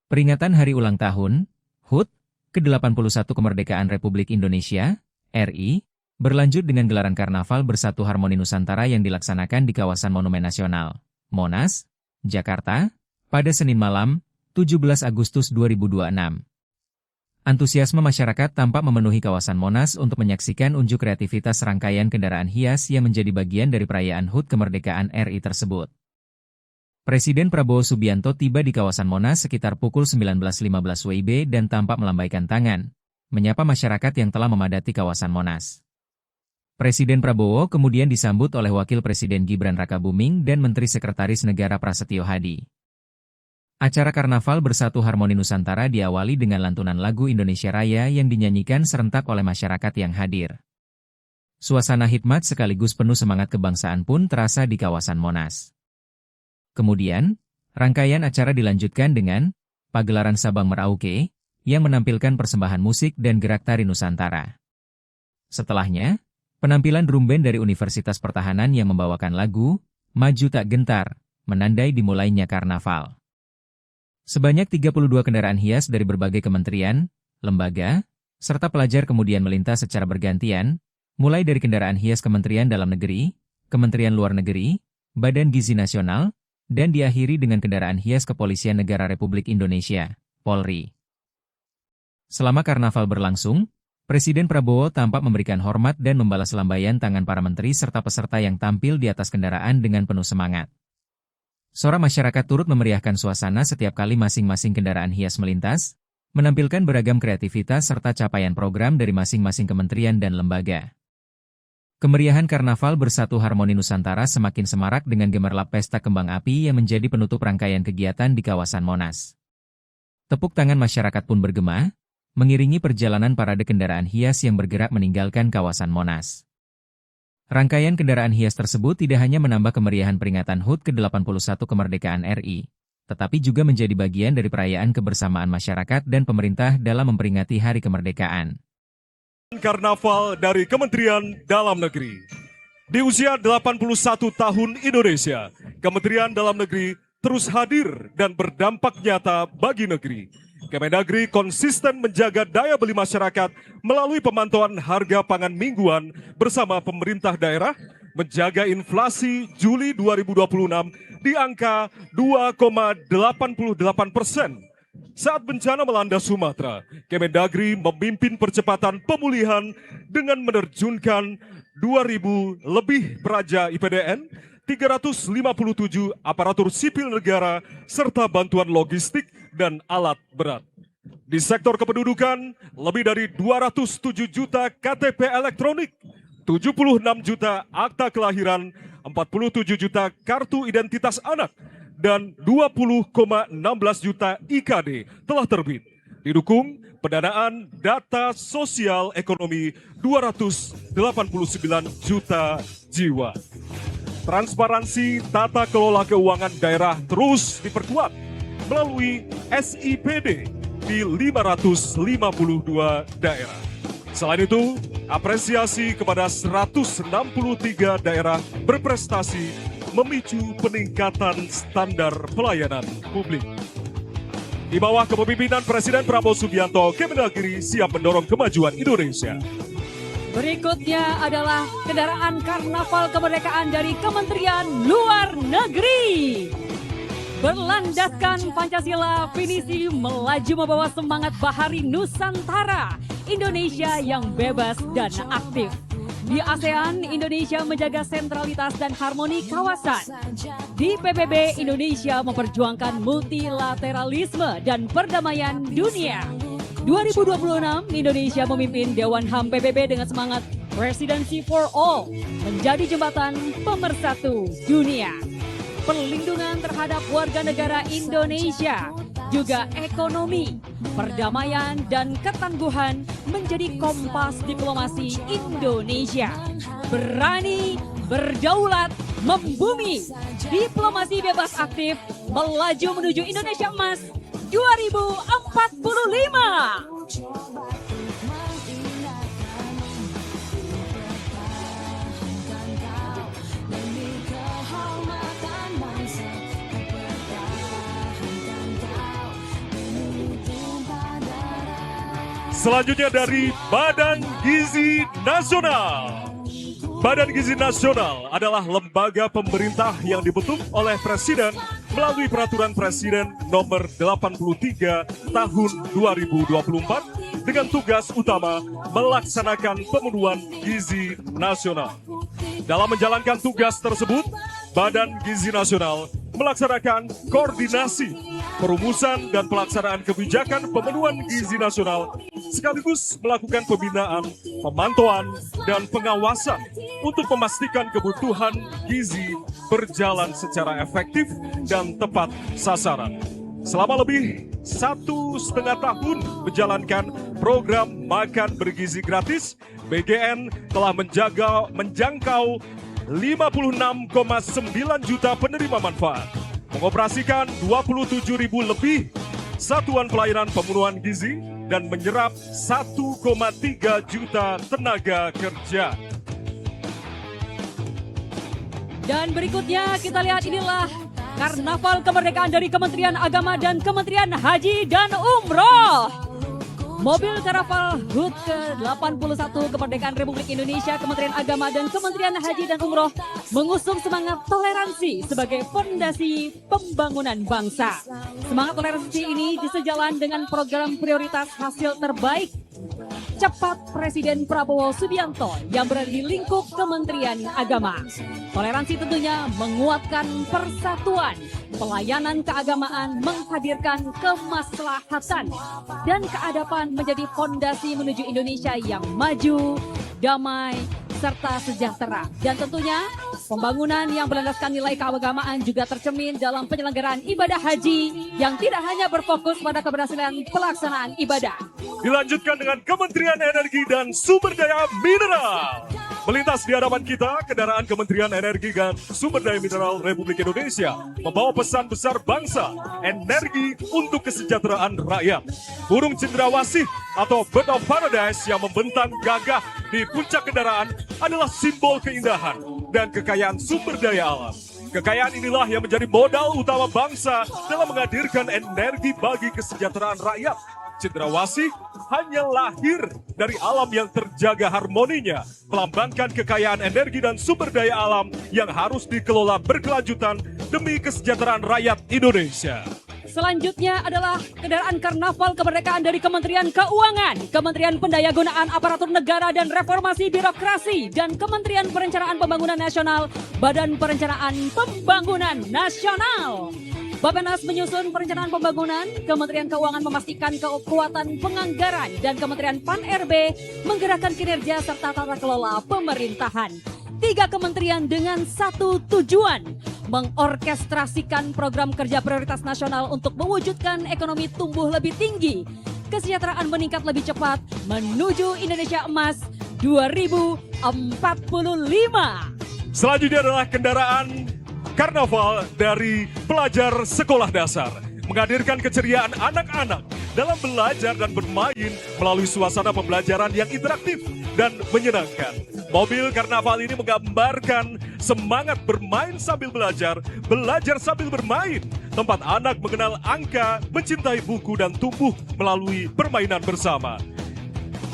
Peringatan Hari Ulang Tahun, HUT, ke-81 Kemerdekaan Republik Indonesia, RI, berlanjut dengan gelaran Karnaval Bersatu Harmoni Nusantara yang dilaksanakan di kawasan Monumen Nasional, Monas, Jakarta, pada Senin malam, 17 Agustus 2026. Antusiasme masyarakat tampak memenuhi kawasan Monas untuk menyaksikan unjuk kreativitas rangkaian kendaraan hias yang menjadi bagian dari perayaan HUT Kemerdekaan RI tersebut. Presiden Prabowo Subianto tiba di kawasan Monas sekitar pukul 19.15 WIB dan tampak melambaikan tangan, menyapa masyarakat yang telah memadati kawasan Monas. Presiden Prabowo kemudian disambut oleh Wakil Presiden Gibran Rakabuming dan Menteri Sekretaris Negara Prasetyo Hadi. Acara Karnaval Bersatu Harmoni Nusantara diawali dengan lantunan lagu Indonesia Raya yang dinyanyikan serentak oleh masyarakat yang hadir. Suasana hikmat sekaligus penuh semangat kebangsaan pun terasa di kawasan Monas. Kemudian, rangkaian acara dilanjutkan dengan pagelaran Sabang Merauke, yang menampilkan persembahan musik dan gerak tari Nusantara. Setelahnya, penampilan drum band dari Universitas Pertahanan yang membawakan lagu Maju Tak Gentar, menandai dimulainya karnaval. Sebanyak 32 kendaraan hias dari berbagai kementerian, lembaga, serta pelajar kemudian melintas secara bergantian, mulai dari kendaraan hias Kementerian Dalam Negeri, Kementerian Luar Negeri, Badan Gizi Nasional, dan diakhiri dengan kendaraan hias Kepolisian Negara Republik Indonesia, Polri. Selama karnaval berlangsung, Presiden Prabowo tampak memberikan hormat dan membalas lambaian tangan para menteri serta peserta yang tampil di atas kendaraan dengan penuh semangat. Sorak masyarakat turut memeriahkan suasana setiap kali masing-masing kendaraan hias melintas, menampilkan beragam kreativitas serta capaian program dari masing-masing kementerian dan lembaga. Kemeriahan Karnaval Bersatu Harmoni Nusantara semakin semarak dengan gemerlap pesta kembang api yang menjadi penutup rangkaian kegiatan di kawasan Monas. Tepuk tangan masyarakat pun bergema, mengiringi perjalanan parade kendaraan hias yang bergerak meninggalkan kawasan Monas. Rangkaian kendaraan hias tersebut tidak hanya menambah kemeriahan peringatan HUT ke-81 Kemerdekaan RI, tetapi juga menjadi bagian dari perayaan kebersamaan masyarakat dan pemerintah dalam memperingati Hari Kemerdekaan. Karnaval dari Kementerian Dalam Negeri. Di usia 81 tahun Indonesia, Kementerian Dalam Negeri terus hadir dan berdampak nyata bagi negeri. Kemendagri konsisten menjaga daya beli masyarakat melalui pemantauan harga pangan mingguan bersama pemerintah daerah, menjaga inflasi Juli 2026 di angka 2,88%. Saat bencana melanda Sumatera, Kemendagri memimpin percepatan pemulihan dengan menerjunkan 2.000 lebih praja IPDN, 357 aparatur sipil negara, serta bantuan logistik dan alat berat. Di sektor kependudukan, lebih dari 207 juta KTP elektronik, 76 juta akta kelahiran, 47 juta kartu identitas anak, dan 20,16 juta IKD telah terbit. Didukung pendanaan data sosial ekonomi 289 juta jiwa. Transparansi tata kelola keuangan daerah terus diperkuat melalui SIPD di 552 daerah. Selain itu, apresiasi kepada 163 daerah berprestasi memicu peningkatan standar pelayanan publik. Di bawah kepemimpinan Presiden Prabowo Subianto, Kemendagri siap mendorong kemajuan Indonesia. Berikutnya adalah kendaraan Karnaval Kemerdekaan dari Kementerian Luar Negeri. Berlandaskan Pancasila, finisi melaju membawa semangat bahari Nusantara, Indonesia yang bebas dan aktif. Di ASEAN, Indonesia menjaga sentralitas dan harmoni kawasan. Di PBB, Indonesia memperjuangkan multilateralisme dan perdamaian dunia. 2026, Indonesia memimpin Dewan HAM PBB dengan semangat Presidency for All, menjadi jembatan pemersatu dunia. Perlindungan terhadap warga negara Indonesia, juga ekonomi, perdamaian, dan ketangguhan menjadi kompas diplomasi Indonesia. Berani, berdaulat, membumi. Diplomasi bebas aktif melaju menuju Indonesia Emas 2045. Selanjutnya dari Badan Gizi Nasional. Badan Gizi Nasional adalah lembaga pemerintah yang dibentuk oleh Presiden melalui Peraturan Presiden Nomor 83 Tahun 2024 dengan tugas utama melaksanakan pemenuhan gizi nasional. Dalam menjalankan tugas tersebut, Badan Gizi Nasional melaksanakan koordinasi, perumusan dan pelaksanaan kebijakan pemenuhan gizi nasional sekaligus melakukan pembinaan, pemantauan, dan pengawasan untuk memastikan kebutuhan gizi berjalan secara efektif dan tepat sasaran. Selama lebih 1,5 tahun menjalankan program Makan Bergizi Gratis, BGN telah menjangkau 56,9 juta penerima manfaat, mengoperasikan 27.000 lebih satuan pelayanan pemenuhan gizi, dan menyerap 1,3 juta tenaga kerja. Dan berikutnya kita lihat inilah Karnaval Kemerdekaan dari Kementerian Agama dan Kementerian Haji dan Umroh. Mobil Karnaval HUT ke-81 Kemerdekaan Republik Indonesia, Kementerian Agama dan Kementerian Haji dan Umroh mengusung semangat toleransi sebagai fondasi pembangunan bangsa. Semangat toleransi ini disejalan dengan program prioritas hasil terbaik cepat Presiden Prabowo Subianto yang berada di lingkup Kementerian Agama. Toleransi tentunya menguatkan persatuan, pelayanan keagamaan, menghadirkan kemaslahatan dan keadapan menjadi fondasi menuju Indonesia yang maju, damai, serta sejahtera. Dan tentunya pembangunan yang berlandaskan nilai keagamaan juga tercermin dalam penyelenggaraan ibadah haji yang tidak hanya berfokus pada keberhasilan pelaksanaan ibadah. Dilanjutkan dengan Kementerian Energi dan Sumber Daya Mineral. Melintas di hadapan kita, kendaraan Kementerian Energi dan Sumber Daya Mineral Republik Indonesia membawa pesan besar bangsa, energi untuk kesejahteraan rakyat. Burung cendrawasih atau bird of paradise yang membentang gagah di puncak kendaraan adalah simbol keindahan dan kekayaan sumber daya alam. Kekayaan inilah yang menjadi modal utama bangsa dalam menghadirkan energi bagi kesejahteraan rakyat. Cendrawasih hanya lahir dari alam yang terjaga harmoninya, melambangkan kekayaan energi dan sumber daya alam yang harus dikelola berkelanjutan demi kesejahteraan rakyat Indonesia. Selanjutnya adalah kendaraan Karnaval Kemerdekaan dari Kementerian Keuangan, Kementerian Pendayagunaan Aparatur Negara dan Reformasi Birokrasi, dan Kementerian Perencanaan Pembangunan Nasional, Badan Perencanaan Pembangunan Nasional. Bappenas menyusun perencanaan pembangunan, Kementerian Keuangan memastikan kekuatan penganggaran, dan Kementerian Pan-RB menggerakkan kinerja serta tata kelola pemerintahan. 3 kementerian dengan satu tujuan, mengorkestrasikan program kerja prioritas nasional untuk mewujudkan ekonomi tumbuh lebih tinggi, kesejahteraan meningkat lebih cepat menuju Indonesia Emas 2045. Selanjutnya adalah kendaraan Karnaval dari pelajar sekolah dasar, menghadirkan keceriaan anak-anak dalam belajar dan bermain melalui suasana pembelajaran yang interaktif dan menyenangkan. Mobil Karnaval ini menggambarkan semangat bermain sambil belajar sambil bermain. Tempat anak mengenal angka, mencintai buku dan tumbuh melalui permainan bersama.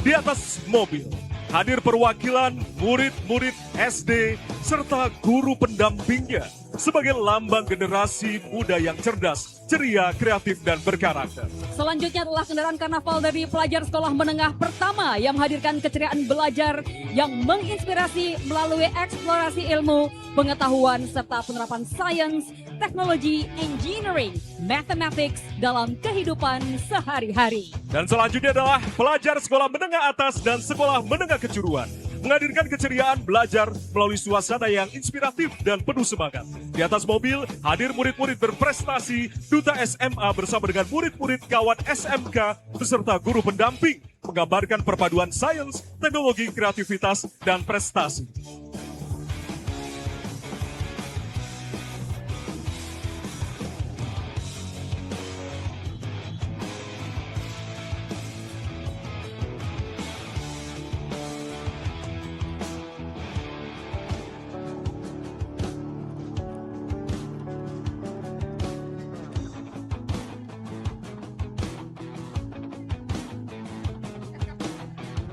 Di atas mobil hadir perwakilan murid-murid SD serta guru pendampingnya sebagai lambang generasi muda yang cerdas, ceria, kreatif, dan berkarakter. Selanjutnya adalah kendaraan Karnaval dari pelajar sekolah menengah pertama yang menghadirkan keceriaan belajar yang menginspirasi melalui eksplorasi ilmu, pengetahuan, serta penerapan sains, teknologi, engineering, mathematics dalam kehidupan sehari-hari. Dan selanjutnya adalah pelajar sekolah menengah atas dan sekolah menengah kejuruan, menghadirkan keceriaan belajar melalui suasana yang inspiratif dan penuh semangat. Di atas mobil hadir murid-murid berprestasi, duta SMA bersama dengan murid-murid kawan SMK beserta guru pendamping, menggambarkan perpaduan sains, teknologi, kreativitas, dan prestasi.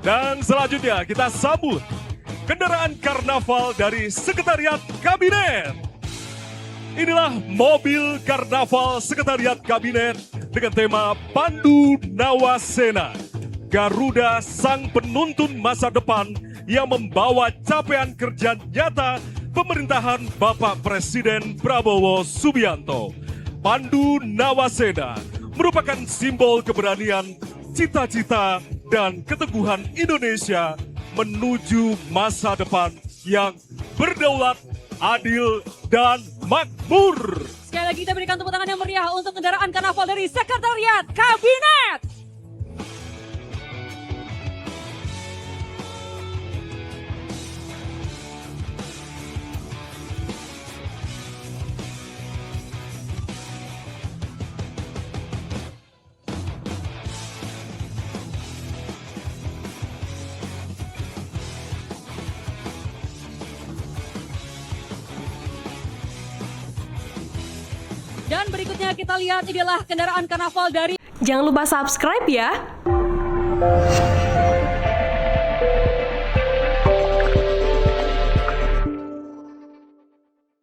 Dan selanjutnya kita sambut kendaraan karnaval dari Sekretariat Kabinet. Inilah mobil karnaval Sekretariat Kabinet dengan tema Pandu Nawasena, Garuda Sang Penuntun Masa Depan yang membawa capaian kerja nyata pemerintahan Bapak Presiden Prabowo Subianto. Pandu Nawasena merupakan simbol keberanian, cita-cita, dan keteguhan Indonesia menuju masa depan yang berdaulat, adil, dan makmur. Sekali lagi kita berikan tepuk tangan yang meriah untuk kendaraan karnaval dari Sekretariat Kabinet. Dan berikutnya kita lihat inilah kendaraan karnaval dari... Jangan lupa subscribe ya.